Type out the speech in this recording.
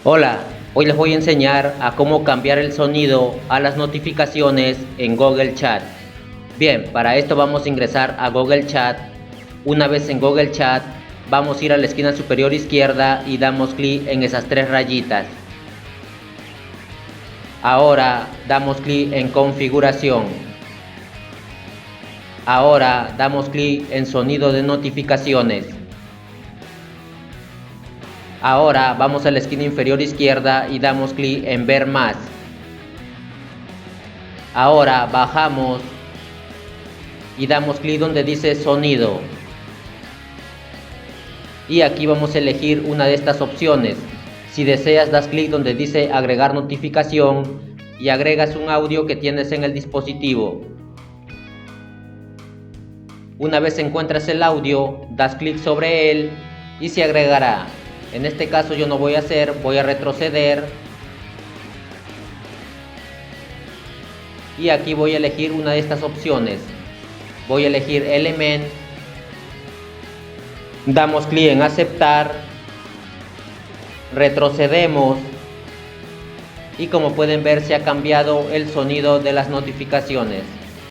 Hola, hoy les voy a enseñar a cómo cambiar el sonido a las notificaciones en Google Chat. Bien, para esto vamos a ingresar a Google Chat. Una vez en Google Chat, vamos a ir a la esquina superior izquierda y damos clic en esas tres rayitas. Ahora damos clic en configuración. Ahora damos clic en sonido de notificaciones. Ahora vamos a la esquina inferior izquierda y damos clic en ver más. Ahora bajamos y damos clic donde dice sonido. Y aquí vamos a elegir una de estas opciones. Si deseas, das clic donde dice agregar notificación y agregas un audio que tienes en el dispositivo. Una vez encuentras el audio, das clic sobre él y se agregará. En este caso yo no voy a hacer, voy a retroceder. Y aquí voy a elegir una de estas opciones. Voy a elegir Element. Damos clic en aceptar. Retrocedemos. Y como pueden ver, se ha cambiado el sonido de las notificaciones.